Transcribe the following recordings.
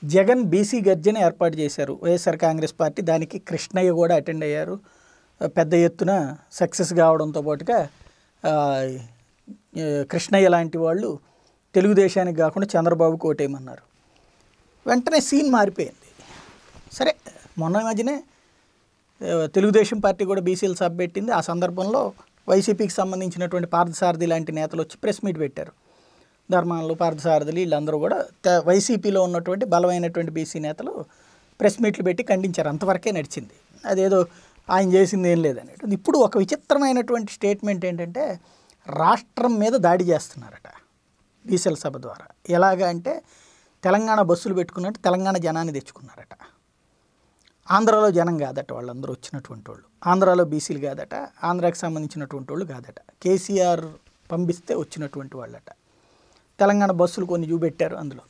Jagan BC గర్జన ఏర్పాటు చేశారు వైఎస్ఆర్ కాంగ్రెస్ పార్టీ. దానికి కృష్ణయ్య కూడా అటెండ్ అయ్యారు. పెద్ద ఎత్తున సక్సెస్ కావడంతో పాటుగా కృష్ణయ్య లాంటి వాళ్ళు తెలుగుదేశానికి కాకుండా చంద్రబాబుకు ఓటేయమన్నారు. వెంటనే సీన్ మారిపోయింది. సరే, మొన్న మధ్యనే తెలుగుదేశం పార్టీ కూడా బీసీలు సభ పెట్టింది. ఆ సందర్భంలో వైసీపీకి సంబంధించినటువంటి పార్థసారథి లాంటి నేతలు వచ్చి ప్రెస్ మీట్ పెట్టారు. ధర్మాలు, పార్థసారథులు వీళ్ళందరూ కూడా వైసీపీలో ఉన్నటువంటి బలమైనటువంటి బీసీ నేతలు ప్రెస్ మీట్లు పెట్టి ఖండించారు. అంతవరకే నడిచింది. అదేదో ఆయన చేసింది ఏం లేదనేది. ఇప్పుడు ఒక విచిత్రమైనటువంటి స్టేట్మెంట్ ఏంటంటే, రాష్ట్రం మీద దాడి చేస్తున్నారట బీసీల సభ ద్వారా. ఎలాగా అంటే, తెలంగాణ బస్సులు పెట్టుకున్నట్టు తెలంగాణ జనాన్ని తెచ్చుకున్నారట. ఆంధ్రాలో జనం కాదట వాళ్ళందరూ వచ్చినటువంటి వాళ్ళు. ఆంధ్రాలో బీసీలు కాదట, ఆంధ్రాకి సంబంధించినటువంటి వాళ్ళు కాదట. కేసీఆర్ పంపిస్తే వచ్చినటువంటి వాళ్ళట. తెలంగాణ బస్సులు కొన్ని చూపెట్టారు. అందులో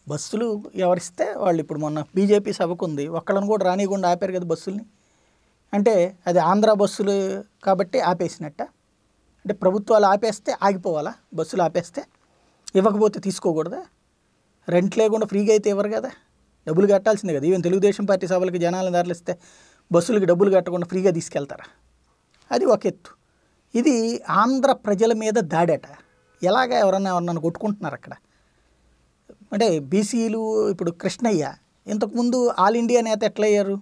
బస్సులు ఎవరిస్తే వాళ్ళు ఇప్పుడు మొన్న బీజేపీ సభకు ఉంది, ఒక్కళ్ళని కూడా రానియకుండా ఆపారు కదా బస్సుల్ని. అంటే అది ఆంధ్ర బస్సులు కాబట్టి ఆపేసినట్ట. అంటే ప్రభుత్వాలు ఆపేస్తే ఆగిపోవాలా? బస్సులు ఆపేస్తే ఇవ్వకపోతే తీసుకోకూడదా? రెంట్ లేకుండా ఫ్రీగా అయితే ఇవ్వరు కదా, డబ్బులు కట్టాల్సిందే కదా. ఈవెన్ తెలుగుదేశం పార్టీ సభలకు జనాలను తరలిస్తే బస్సులకి డబ్బులు కట్టకుండా ఫ్రీగా తీసుకెళ్తారా? అది ఒక ఎత్తు. ఇది ఆంధ్ర ప్రజల మీద దాడట. ఎలాగా ఎవరన్నా కొట్టుకుంటున్నారు అక్కడ. అంటే బీసీలు ఇప్పుడు కృష్ణయ్య ఇంతకుముందు ఆల్ ఇండియా నేత ఎట్లయ్యారు?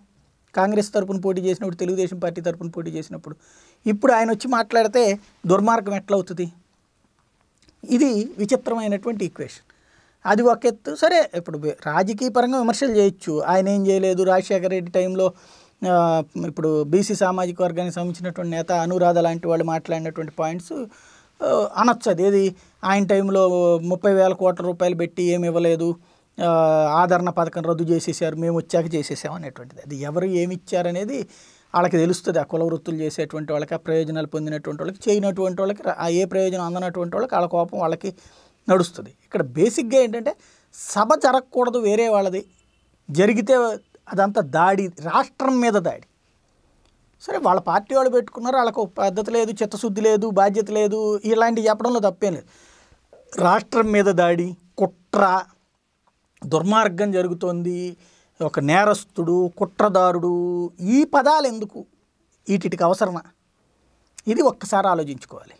కాంగ్రెస్ తరపున పోటీ చేసినప్పుడు, తెలుగుదేశం పార్టీ తరపున పోటీ చేసినప్పుడు. ఇప్పుడు ఆయన వచ్చి మాట్లాడితే దుర్మార్గం ఎట్లవుతుంది? ఇది విచిత్రమైనటువంటి ఈక్వేషన్. అది ఒక ఎత్తు. సరే, ఇప్పుడు రాజకీయ పరంగా విమర్శలు చేయొచ్చు. ఆయన ఏం చేయలేదు. రాజశేఖర రెడ్డి టైంలో ఇప్పుడు బీసీ సామాజిక వర్గానికి సంబంధించినటువంటి నేత అనురాధ లాంటి వాళ్ళు మాట్లాడినటువంటి పాయింట్స్ అనొచ్చు. అది ఏది ఆయన టైంలో 30,000 కోట్ల రూపాయలు పెట్టి ఏమి ఇవ్వలేదు, ఆదరణ పథకం రద్దు చేసేసారు, మేము వచ్చాక చేసేసాం అనేటువంటిది. అది ఎవరు ఏమి ఇచ్చారనేది వాళ్ళకి తెలుస్తుంది. ఆ కుల వృత్తులు చేసేటువంటి వాళ్ళకి, ఆ ప్రయోజనాలు పొందినటువంటి వాళ్ళకి, చేయనటువంటి వాళ్ళకి, ఆ ఏ ప్రయోజనం అందనటువంటి వాళ్ళకి వాళ్ళ కోపం వాళ్ళకి నడుస్తుంది. ఇక్కడ బేసిక్గా ఏంటంటే, సభ జరగకూడదు వేరే వాళ్ళది, జరిగితే అదంతా దాడి, రాష్ట్రం మీద దాడి. సరే, వాళ్ళ పార్టీ వాళ్ళు పెట్టుకున్నారు, వాళ్ళకు పద్ధతి లేదు, చిత్తశుద్ధి లేదు, బాధ్యత లేదు, ఇలాంటివి చెప్పడంలో తప్పేం లేదు. రాష్ట్రం మీద దాడి, కుట్ర, దుర్మార్గం జరుగుతోంది, ఒక నేరస్తుడు, కుట్రదారుడు, ఈ పదాలు ఎందుకు? వీటికి అవసరమా? ఇది ఒక్కసారి ఆలోచించుకోవాలి.